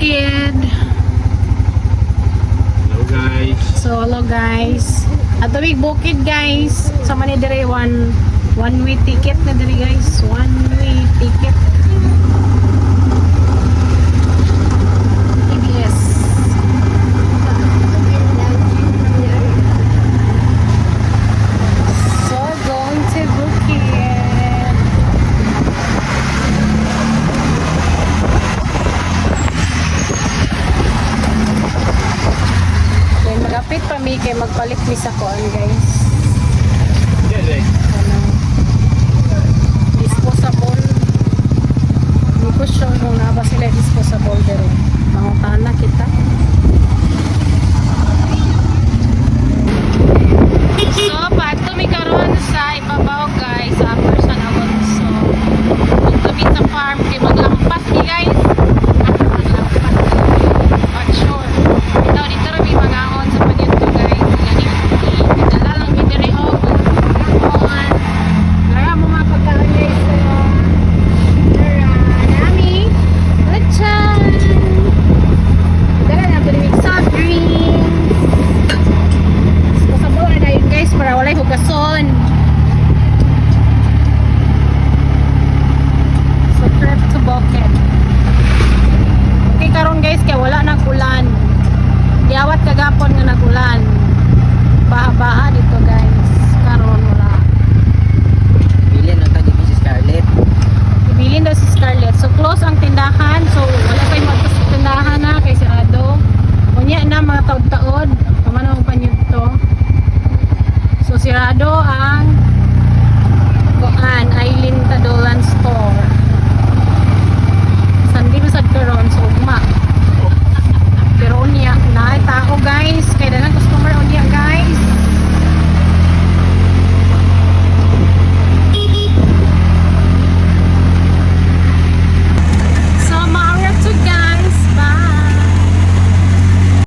Bukid. Hello guys. So, hello guys. At tuwig Bukid guys. Sama ni dire one way ticket na dire guys. One way ticket. ABS. So, going to Bukid. Okay, magapit pa mi kay magpalit mi sa kuan guys.